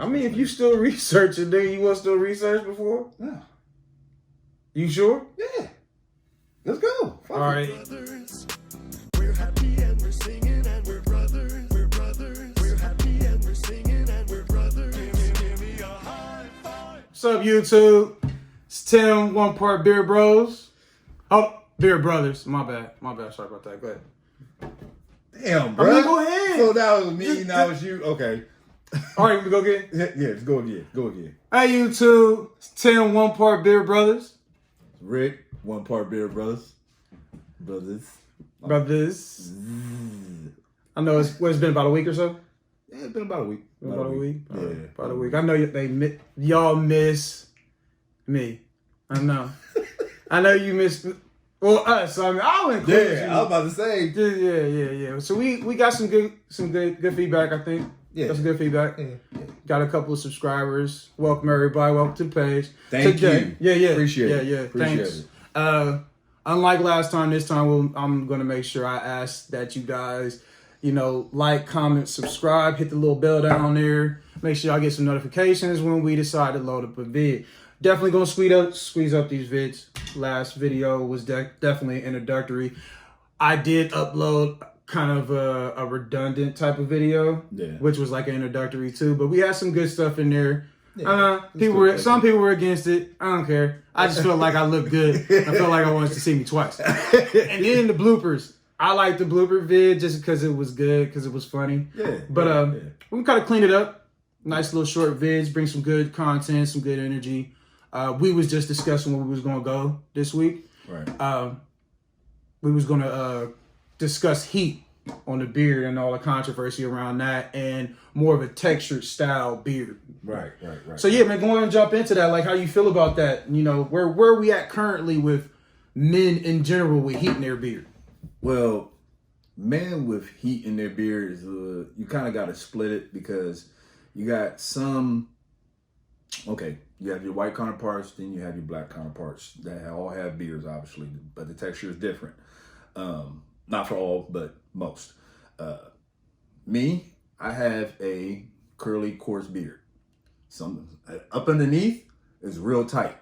I mean, if you still researching, then you was still research before? Yeah. You sure? Yeah. Let's go. All right. We're happy and we're singing and we're brothers. We're brothers. We're happy and we're singing and we're brothers. Give me a high five. What's up, YouTube? It's Tim, one part Beer Bros. Oh, Beer Brothers. My bad. Sorry about that. Go ahead. Damn, bro. I mean, go ahead. So that was me, now it's you. Okay. All right, we go again? Yeah, let's go again. Go again. Hey, YouTube. It's Tim, one part Beer Brothers. Rick, one part Beer Brothers. Brothers. I know it's been about a week or so. Yeah, it's been about a week. About a week? Yeah. About a week. I know y'all miss me. I know. I know you miss, well, us. I mean, I'll include you. Yeah, I was about to say. Yeah. So we got some good feedback, I think. Yeah. That's good feedback. Yeah. Got a couple of subscribers. Welcome everybody. Welcome to the page. Thank you. Yeah. Appreciate it. Yeah. Appreciate Thanks. it. Unlike last time, this time I'm going to make sure I ask that you guys, like, comment, subscribe, hit the little bell down there. Make sure y'all get some notifications when we decide to load up a vid. Definitely going to squeeze up these vids. Last video was definitely introductory. I did upload kind of a redundant type of video, which was like an introductory too, but we had some good stuff in there. Some people were against it. I don't care. I just felt like I looked good. I felt like I wanted to see me twice. And then the bloopers. I like the blooper vid just because it was good, because it was funny. But we kind of cleaned it up. Nice little short vids, bring some good content, some good energy. We was just discussing where we was gonna go this week. Right. We was gonna discuss heat on the beard and all the controversy around that, and more of a textured style beard. Right. So yeah, man, go ahead and jump into that. Like, how you feel about that? Where are we at currently with men in general with heat in their beard? Well, men with heat in their beard is you kind of got to split it, because you got some. Okay, you have your white counterparts, then you have your black counterparts that all have beards, obviously, but the texture is different. Not for all, but most. Me, I have a curly, coarse beard. Some up underneath is real tight.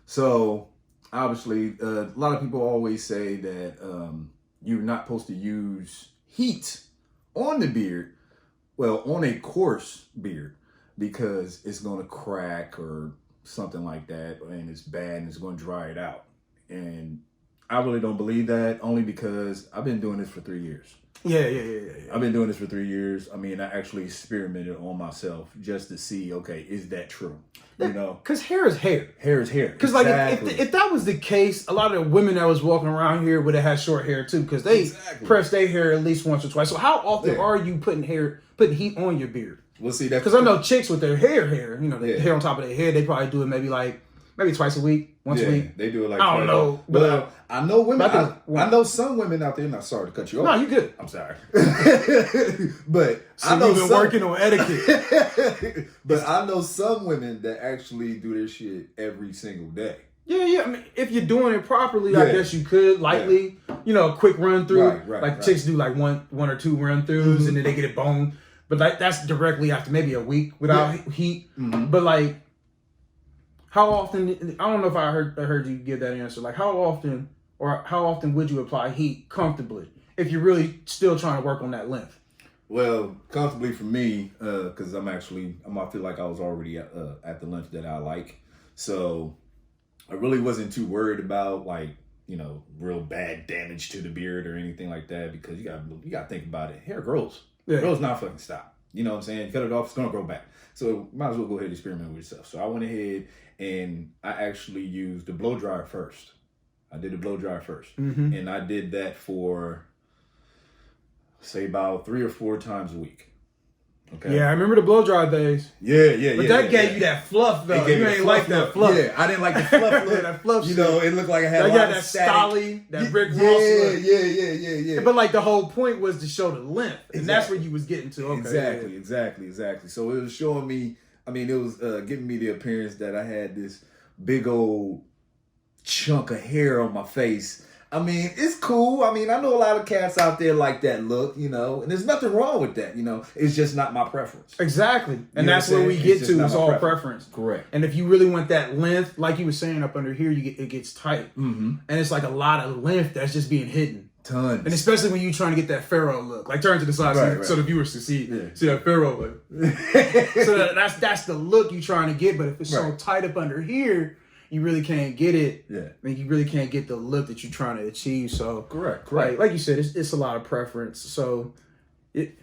So obviously, a lot of people always say that you're not supposed to use heat on the beard, well, on a coarse beard, because it's going to crack or something like that, and it's bad and it's going to dry it out. And I really don't believe that, only because I've been doing this for 3 years. Yeah. I've been doing this for 3 years. I mean, I actually experimented on myself just to see, okay, is that true? Because hair is hair. Hair is hair. Because exactly. if that was the case, a lot of the women that was walking around here would have had short hair too, because they press their hair at least once or twice. So how often are you putting heat on your beard? We'll see that. Because I know chicks with their hair, the hair on top of their head, they probably do it maybe twice a week, once a week. They do it like I don't know. But I know women. I know some women out there. Not sorry to cut you off. No, you good. I'm sorry. But so I know you've been working on etiquette. But I know some women that actually do this shit every single day. Yeah. I mean, if you're doing it properly, I guess you could lightly, a quick run through. Right. Chicks do like one or two run throughs, and then they get it boned. But that's directly after maybe a week without heat. Mm-hmm. But how often? I don't know if I heard you give that answer. Like, how often would you apply heat comfortably if you're really still trying to work on that length? Well, comfortably for me, because I feel like I was already at the length that I like. So I really wasn't too worried about real bad damage to the beard or anything like that, because you got to think about it. Hair grows. Yeah. It grows not fucking stop. You know what I'm saying? You cut it off, it's going to grow back. So might as well go ahead and experiment with yourself. So I went ahead and I actually used the blow dryer first. I did the blow dryer first. Mm-hmm. And I did that for, say, about 3 or 4 times a week. Okay. Yeah, I remember the blow dry days. Yeah. But that gave you that fluff, though. You ain't like that fluff. Yeah, I didn't like the fluff look. That fluff shit. It looked like I had that Stolly, that Rick Ross look. Yeah. But the whole point was to show the length. And that's where you was getting to. Okay. Exactly. So it was showing me, it was giving me the appearance that I had this big old chunk of hair on my face. I mean, it's cool. I mean, I know a lot of cats out there like that look, you know, and there's nothing wrong with that, you know. It's just not my preference. Exactly. And know that's what I'm where we saying? get It's just to. not It's my all preference. preference. Correct. And if you really want that length, like you were saying up under here, it gets tight. Mm-hmm. And it's like a lot of length that's just being hidden. Tons. And especially when you're trying to get that pharaoh look. Like turn to the side Right, so the viewers can see Yeah. see that pharaoh look. So that's the look you're trying to get. But if it's so Right. tight up under here, you really can't get it. Yeah. I mean, you really can't get the look that you're trying to achieve. So Correct. like you said, it's a lot of preference. So it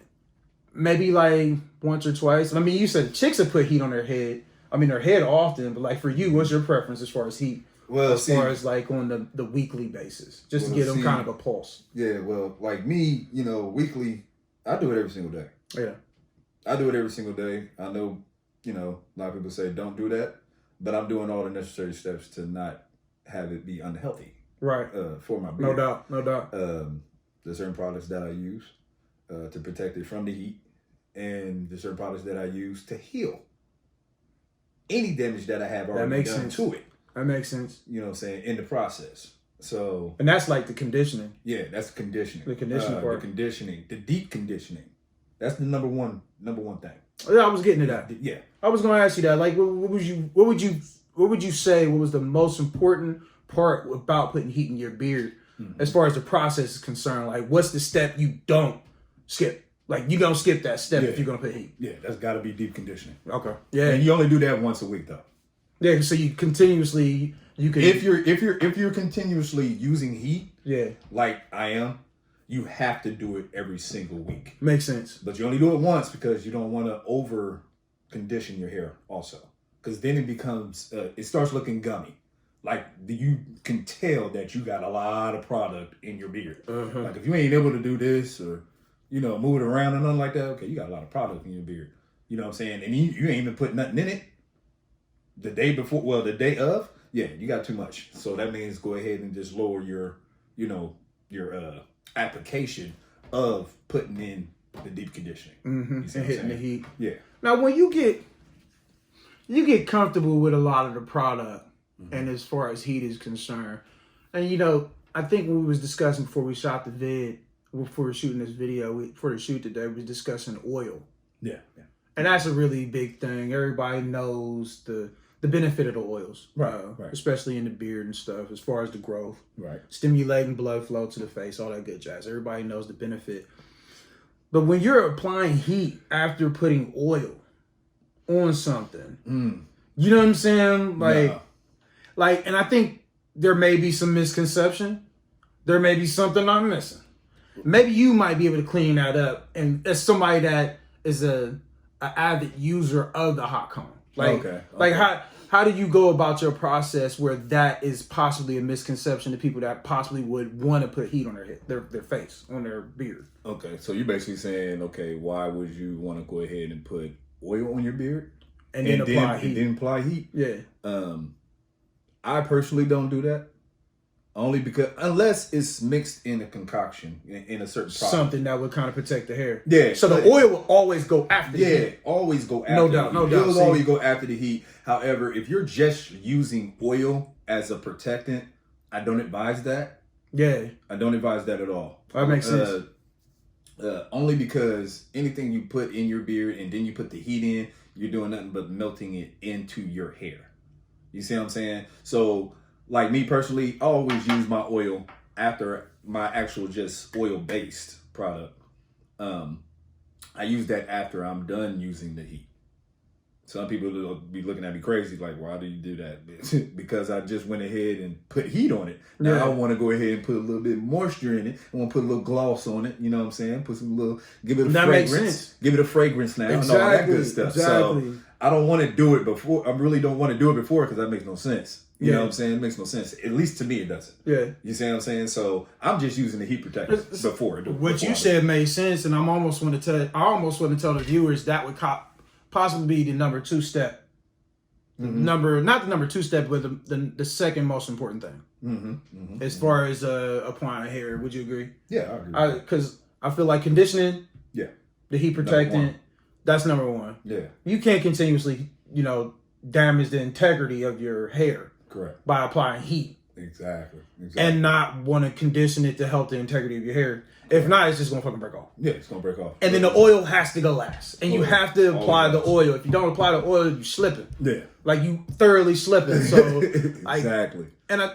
maybe like once or twice. I mean, you said chicks have put heat on their head. I mean, their head often, but like for you, what's your preference as far as heat? Well, as far as like on the weekly basis, just to Well, get them see- kind of a pulse. Yeah, well, like me, you know, weekly, I do it every single day. Yeah. I do it every single day. I know, you know, a lot of people say don't do that, but I'm doing all the necessary steps to not have it be unhealthy Right. for my No beard. doubt. No doubt. There's certain products that I use to protect it from the heat, and there's certain products that I use to heal any damage that I have already makes done sense. to it. That makes sense. You know what I'm saying? In the process. So And that's like the conditioning. yeah, that's conditioning. The conditioning part. The conditioning, the deep conditioning. That's the number one thing. Yeah, I was getting to that. Yeah. I was going to ask you that. Like, what would you say? What was the most important part about putting heat in your beard, as far as the process is concerned? Like, what's the step you don't skip? Like, you don't skip that step if you're gonna put heat. Yeah, that's got to be deep conditioning. Okay. Yeah. And you only do that once a week though. Yeah. So you continuously you can. If you're continuously using heat, Yeah. like I am, you have to do it every single week. Makes sense. But you only do it once because you don't want to over condition your hair also. Because then it becomes, it starts looking gummy. Like you can tell that you got a lot of product in your beard. Like if you ain't able to do this or, you know, move it around and nothing like that, okay, you got a lot of product in your beard. You know what I'm saying? And you ain't even put nothing in it. The day before, well, the day of, yeah, you got too much. So that means go ahead and just lower your, you know, your application of putting in the deep conditioning. Mm-hmm. You see And what I'm hitting the saying? heat. Yeah. Now, when you get comfortable with a lot of the product, and as far as heat is concerned, and you know, I think when we was discussing before we shot the vid, before we were shooting this video, for the shoot today, we was discussing oil, Yeah. Yeah. and that's a really big thing. Everybody knows the benefit of the oils, Right, right. especially in the beard and stuff, as far as the growth, Right. stimulating blood flow to the face, all that good jazz. Everybody knows the benefit. But when you're applying heat after putting oil on something, you know what I'm saying? Like, and I think there may be some misconception. There may be something I'm missing. Maybe you might be able to clean that up. And as somebody that is a avid user of the hot comb, like, like how do you go about your process where that is possibly a misconception to people that possibly would want to put heat on their head, their face, on their beard? Okay. So you're basically saying, okay, why would you want to go ahead and put oil on your beard And then apply heat. And then apply heat? Yeah. I personally don't do that. Only because, unless it's mixed in a concoction in a certain product. Something that would kind of protect the hair. Yeah. So the oil will always go after the Yeah, heat. always go after No doubt, the no heat. doubt. It'll See? always go after the heat. However, if you're just using oil as a protectant, I don't advise that. Yeah. I don't advise that at all. That makes sense. Only because anything you put in your beard and then you put the heat in, you're doing nothing but melting it into your hair. You see what I'm saying? So, like me personally, I always use my oil after my actual just oil-based product. I use that after I'm done using the heat. Some people will be looking at me crazy, like, why do you do that? Because I just went ahead and put heat on it. Now Yeah. I want to go ahead and put a little bit of moisture in it. I want to put a little gloss on it. You know what I'm saying? Put some little, give it a That makes fragrance. sense. Give it a fragrance now. And all that good stuff. Exactly. So I don't want to do it before. I really don't want to do it before because that makes no sense. You know what I'm saying? It makes no sense. At least to me, it doesn't. Yeah. You see what I'm saying? So I'm just using the heat protector before. What you said made sense, and I almost want to tell the viewers that would possibly be the number 2 step. Not the number 2 step, but the second most important thing. As far as applying hair, would you agree? Yeah, I agree. Because I feel like conditioning, Yeah. the heat protectant, that's number 1. Yeah. You can't continuously, damage the integrity of your hair Correct. by applying heat Exactly. and not want to condition it to help the integrity of your hair. If not, it's just gonna fucking break off. Yeah, it's gonna break off. And then the oil has to go last, and you Oil. have to apply the Always. oil. If you don't apply the oil, you slipping. Yeah. Like you thoroughly slipping. So Exactly. and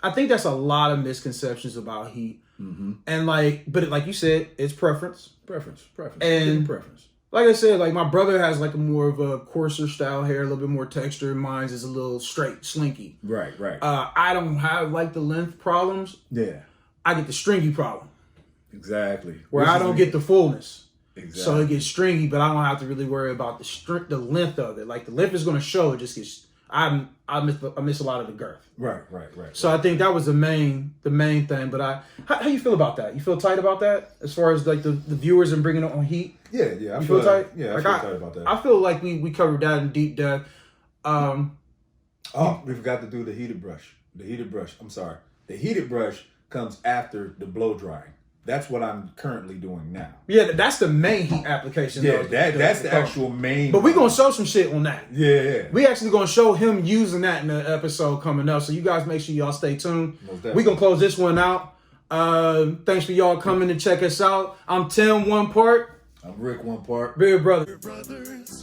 I think that's a lot of misconceptions about heat. And but like you said, it's preference. Preference. And preference. Like I said, like my brother has like a more of a coarser style hair, a little bit more texture. Mine's is a little straight, slinky. Right. I don't have like the length problems. Yeah. I get the stringy problem Exactly. where I don't get the fullness. Exactly. So it gets stringy, but I don't have to really worry about the length of it. Like the length is going to show. It just gets. I miss a lot of the girth. Right. So I think that was the main thing. But how you feel about that? You feel tight about that as far as like the viewers and bringing it on heat? Yeah. You feel tight? Yeah, Like, I feel tight about that. I feel like we covered that in deep depth. Oh, we forgot to do the heated brush. I'm sorry. The heated brush comes after the blow drying. That's what I'm currently doing now. Yeah, that's the main heat application. Yeah, though, that's the actual main. But we're going to show some shit on that. Yeah. We actually going to show him using that in the episode coming up. So you guys make sure y'all stay tuned. We're going to close this one out. Thanks for y'all coming to check us out. I'm Tim, one part. I'm Rick, one part. Beer Brother. We're brothers.